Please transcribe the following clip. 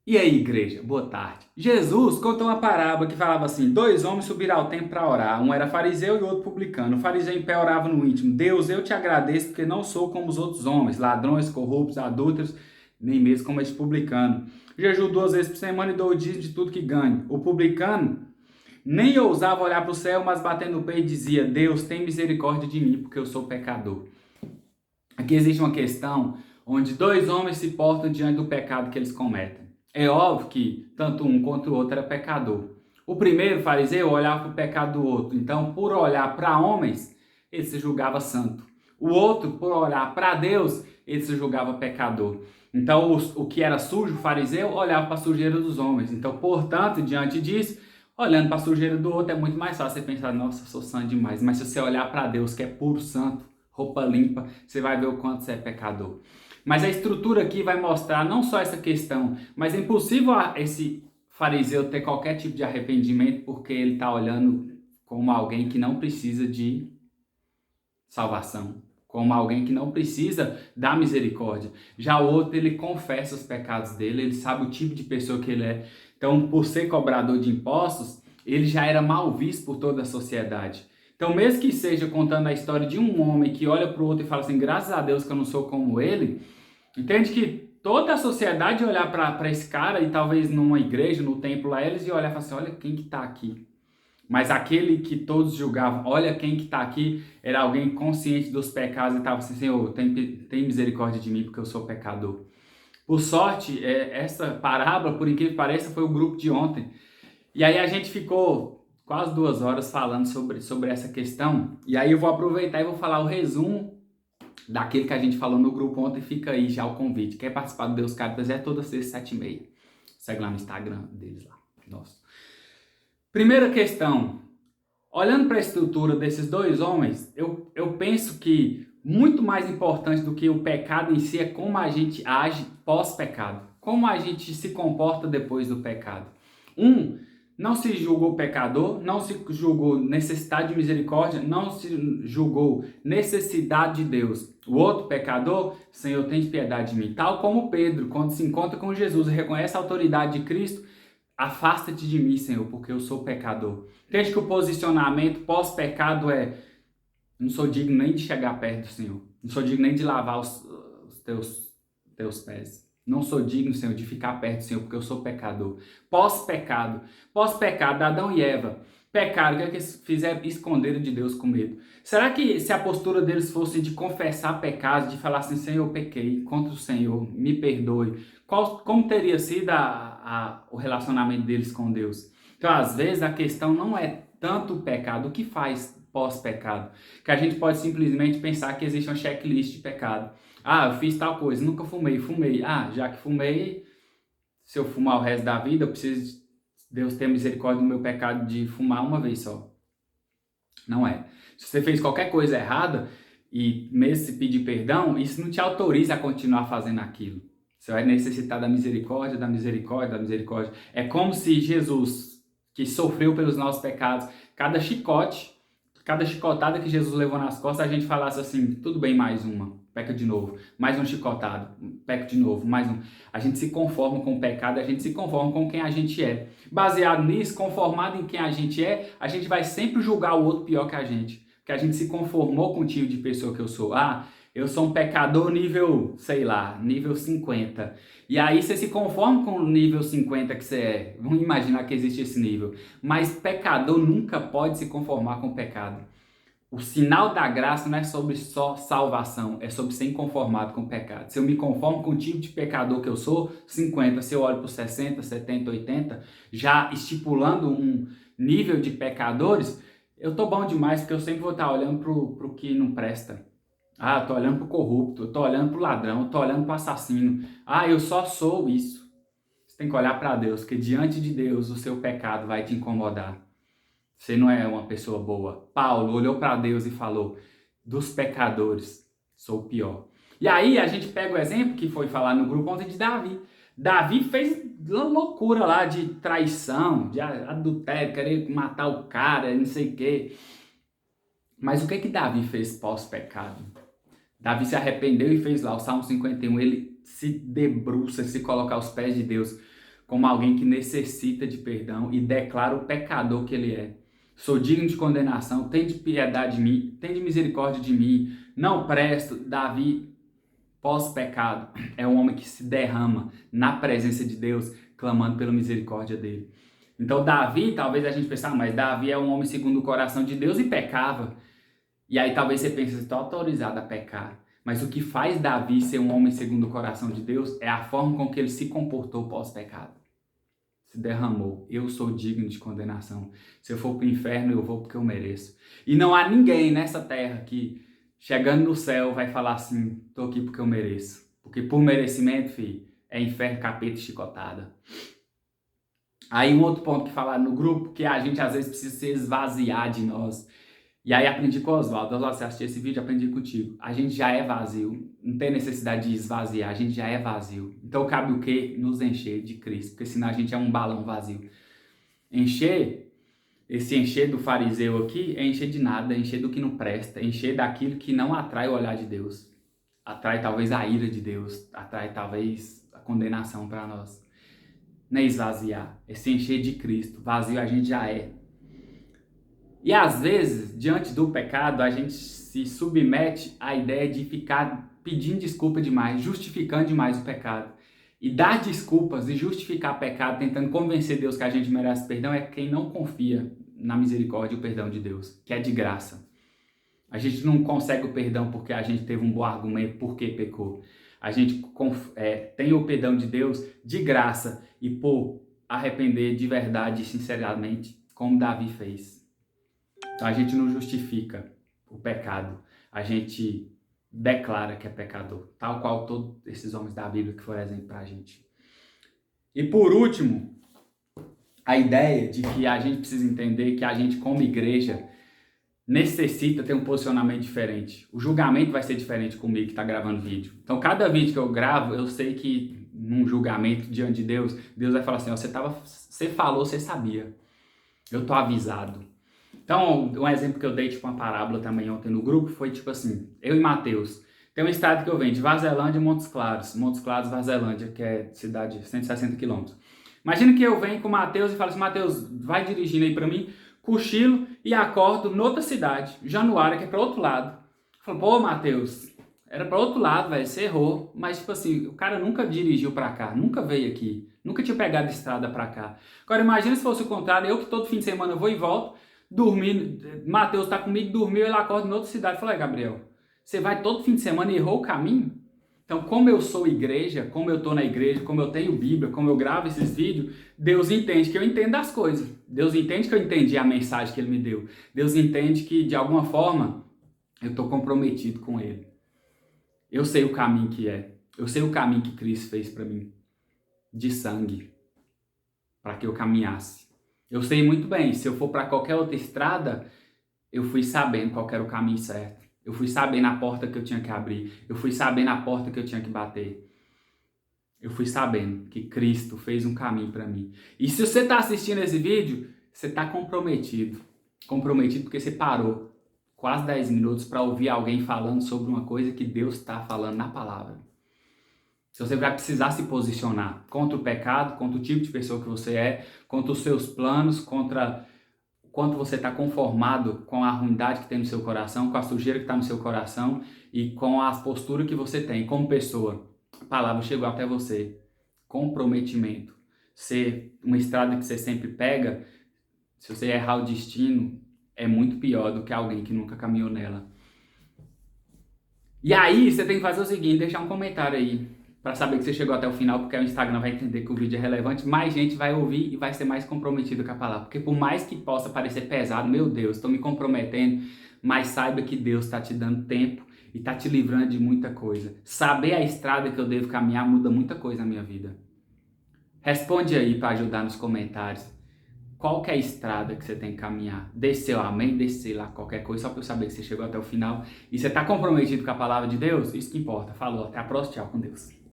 E aí, igreja, boa tarde. Jesus contou uma parábola que falava assim: dois homens subiram ao templo para orar. Um era fariseu e o outro publicano. O fariseu em pé orava no íntimo: Deus, eu te agradeço porque não sou como os outros homens, ladrões, corruptos, adúlteros, nem mesmo como este publicano. Jejuo 2 vezes por semana e dou o dízimo de tudo que ganho. O publicano nem ousava olhar para o céu, mas batendo o peito dizia: Deus, tem misericórdia de mim porque eu sou pecador. Aqui existe uma questão onde dois homens se portam diante do pecado que eles cometem. É óbvio que tanto um quanto o outro era pecador. O primeiro fariseu olhava para o pecado do outro, então, por olhar para homens, ele se julgava santo. O outro, por olhar para Deus, ele se julgava pecador. Então, o que era sujo, o fariseu, olhava para a sujeira dos homens. Então, portanto, diante disso, olhando para a sujeira do outro, é muito mais fácil você pensar: nossa, eu sou santo demais. Mas se você olhar para Deus, que é puro santo, roupa limpa, você vai ver o quanto você é pecador. Mas a estrutura aqui vai mostrar não só essa questão, mas é impossível esse fariseu ter qualquer tipo de arrependimento porque ele está olhando como alguém que não precisa de salvação, como alguém que não precisa da misericórdia. Já o outro, ele confessa os pecados dele, ele sabe o tipo de pessoa que ele é. Então, por ser cobrador de impostos, ele já era mal visto por toda a sociedade. Então, mesmo que seja contando a história de um homem que olha para o outro e fala assim: graças a Deus que eu não sou como ele, entende que toda a sociedade ia olhar para esse cara, e talvez numa igreja, no templo lá, eles iam olhar e falar assim: olha quem que está aqui. Mas aquele que todos julgavam: olha quem que está aqui, era alguém consciente dos pecados e estava assim: Senhor, tem misericórdia de mim porque eu sou pecador. Por sorte, essa parábola, por incrível que pareça, foi o grupo de ontem. E aí a gente ficou quase 2 horas falando sobre essa questão. E aí eu vou aproveitar e vou falar o resumo daquilo que a gente falou no grupo ontem. Fica aí já o convite. Quer participar do Deus Caritas? É toda sexta, 7h30. Segue lá no Instagram deles lá. Nossa. Primeira questão. Olhando para a estrutura desses dois homens, eu penso que muito mais importante do que o pecado em si é como a gente age pós-pecado. Como a gente se comporta depois do pecado. Um não se julgou pecador, não se julgou necessidade de misericórdia, não se julgou necessidade de Deus. O outro pecador: Senhor, tem piedade de mim. Tal como Pedro, quando se encontra com Jesus e reconhece a autoridade de Cristo: afasta-te de mim, Senhor, porque eu sou pecador. Entende que o posicionamento pós-pecado é: não sou digno nem de chegar perto do Senhor. Não sou digno nem de lavar os teus pés. Não sou digno, Senhor, de ficar perto do Senhor, porque eu sou pecador. Pós-pecado. Pós-pecado, Adão e Eva pecaram. O que é que eles fizeram? Esconderam de Deus com medo. Será que se a postura deles fosse de confessar pecados, de falar assim: Senhor, eu pequei contra o Senhor, me perdoe, como teria sido o relacionamento deles com Deus? Então, às vezes, a questão não é tanto o pecado, o que faz pós-pecado, que a gente pode simplesmente pensar que existe uma checklist de pecado. Ah, eu fiz tal coisa, nunca fumei. Ah, já que fumei, se eu fumar o resto da vida, eu preciso de Deus ter misericórdia do meu pecado de fumar uma vez só. Não é. Se você fez qualquer coisa errada e mesmo se pedir perdão, isso não te autoriza a continuar fazendo aquilo. Você vai necessitar da misericórdia, da misericórdia, da misericórdia. É como se Jesus, que sofreu pelos nossos pecados, cada chicote, cada chicotada que Jesus levou nas costas, a gente falasse assim: tudo bem, mais uma, peca de novo, mais um chicotado, peca de novo, mais um. A gente se conforma com o pecado, a gente se conforma com quem a gente é. Baseado nisso, conformado em quem a gente vai sempre julgar o outro pior que a gente. Porque a gente se conformou com o tipo de pessoa que eu sou. Ah, eu sou um pecador nível, sei lá, nível 50. E aí você se conforma com o nível 50 que você é. Vamos imaginar que existe esse nível. Mas pecador nunca pode se conformar com o pecado. O sinal da graça não é sobre só salvação, é sobre ser inconformado com o pecado. Se eu me conformo com o tipo de pecador que eu sou, 50, se eu olho para os 60, 70, 80, já estipulando um nível de pecadores, eu tô bom demais, porque eu sempre vou estar olhando para o que não presta. Ah, eu tô olhando para o corrupto, eu tô olhando para o ladrão, eu tô olhando para o assassino. Ah, eu só sou isso. Você tem que olhar para Deus, porque diante de Deus o seu pecado vai te incomodar. Você não é uma pessoa boa. Paulo olhou para Deus e falou: dos pecadores, sou o pior. E aí a gente pega o exemplo que foi falar no grupo ontem de Davi. Davi fez uma loucura lá de traição, de adultério, querer matar o cara, não sei o quê. Mas o que que Davi fez pós-pecado? Davi se arrependeu e fez lá o Salmo 51. Ele se debruça, se coloca aos pés de Deus. como alguém que necessita de perdão e declara o pecador que ele é. Sou digno de condenação, tem de piedade de mim, tem de misericórdia de mim, não presto. Davi, pós-pecado, é um homem que se derrama na presença de Deus, clamando pela misericórdia dele. Então Davi, talvez a gente pense, mas Davi é um homem segundo o coração de Deus e pecava. E aí talvez você pense, estou autorizado a pecar. Mas o que faz Davi ser um homem segundo o coração de Deus é a forma com que ele se comportou pós-pecado. Se derramou. Eu sou digno de condenação. Se eu for para o inferno, eu vou porque eu mereço. E não há ninguém nessa terra que, chegando no céu, vai falar assim, estou aqui porque eu mereço. Porque por merecimento, filho, é inferno, capeta e chicotada. Aí um outro ponto que falaram no grupo, que a gente às vezes precisa se esvaziar de nós. E aí aprendi com o Oswaldo. Oswaldo, você assistiu esse vídeo, aprendi contigo. A gente já é vazio. Não tem necessidade de esvaziar, a gente já é vazio. Então cabe o quê? Nos encher de Cristo, porque senão a gente é um balão vazio. Esse encher do fariseu aqui é encher de nada, é encher do que não presta, é encher daquilo que não atrai o olhar de Deus. Atrai talvez a ira de Deus, atrai talvez a condenação para nós. Não é esvaziar, é se encher de Cristo. Vazio a gente já é. E às vezes, diante do pecado, a gente se submete à ideia de ficar pedindo desculpa demais, justificando demais o pecado. E dar desculpas e justificar pecado, tentando convencer Deus que a gente merece perdão, é quem não confia na misericórdia e o perdão de Deus, que é de graça. A gente não consegue o perdão porque a gente teve um bom argumento porque pecou. A gente tem o perdão de Deus de graça e por arrepender de verdade e sinceramente, como Davi fez. Então a gente não justifica o pecado, a gente declara que é pecador, tal qual todos esses homens da Bíblia que foram exemplo para a gente. E por último, a ideia de que a gente precisa entender que a gente como igreja necessita ter um posicionamento diferente. O julgamento vai ser diferente comigo que está gravando vídeo. Então cada vídeo que eu gravo, eu sei que num julgamento diante de Deus, Deus vai falar assim, você falou, você sabia. Eu tô avisado. Então, um exemplo que eu dei, tipo uma parábola também ontem no grupo, foi tipo assim, eu e Mateus. Tem um estado que eu venho de Vazzelândia e Montes Claros, Vazzelândia, que é cidade de 160 quilômetros. Imagina que eu venho com o Mateus e falo assim, Mateus, vai dirigindo aí pra mim, cochilo e acordo noutra cidade, Januária, que é pra outro lado. Eu falo, pô, Mateus, era pra outro lado, velho, você errou. Mas, tipo assim, o cara nunca dirigiu pra cá, nunca veio aqui, nunca tinha pegado estrada pra cá. Agora, imagina se fosse o contrário, eu que todo fim de semana vou e volto, dormindo, Mateus tá comigo, dormiu, ele acorda em outra cidade. Eu falei, Gabriel, você vai todo fim de semana e errou o caminho? Então, como eu sou igreja, como eu tô na igreja, como eu tenho Bíblia, como eu gravo esses vídeos, Deus entende que eu entendo as coisas. Deus entende que eu entendi a mensagem que Ele me deu. Deus entende que, de alguma forma, eu tô comprometido com Ele. Eu sei o caminho que é. Eu sei o caminho que Cristo fez para mim. De sangue. Para que eu caminhasse. Eu sei muito bem, se eu for para qualquer outra estrada, eu fui sabendo qual era o caminho certo. Eu fui sabendo a porta que eu tinha que abrir. Eu fui sabendo a porta que eu tinha que bater. Eu fui sabendo que Cristo fez um caminho para mim. E se você está assistindo esse vídeo, você está comprometido. Comprometido porque você parou quase 10 minutos para ouvir alguém falando sobre uma coisa que Deus está falando na palavra. Se você vai precisar se posicionar contra o pecado, contra o tipo de pessoa que você é, contra os seus planos, contra o quanto você está conformado com a ruindade que tem no seu coração, com a sujeira que está no seu coração e com a postura que você tem como pessoa. A palavra chegou até você. Comprometimento. Ser uma estrada que você sempre pega, se você errar o destino, é muito pior do que alguém que nunca caminhou nela. E aí, você tem que fazer o seguinte, deixar um comentário aí, para saber que você chegou até o final, porque o Instagram vai entender que o vídeo é relevante, mais gente vai ouvir e vai ser mais comprometido com a palavra. Porque por mais que possa parecer pesado, meu Deus, estou me comprometendo, mas saiba que Deus está te dando tempo e está te livrando de muita coisa. Saber a estrada que eu devo caminhar muda muita coisa na minha vida. Responde aí para ajudar nos comentários. Qual que é a estrada que você tem que caminhar? Desceu, amém? Descer lá, qualquer coisa, só para eu saber que você chegou até o final. E você está comprometido com a palavra de Deus? Isso que importa. Falou, até a próxima, tchau, com Deus.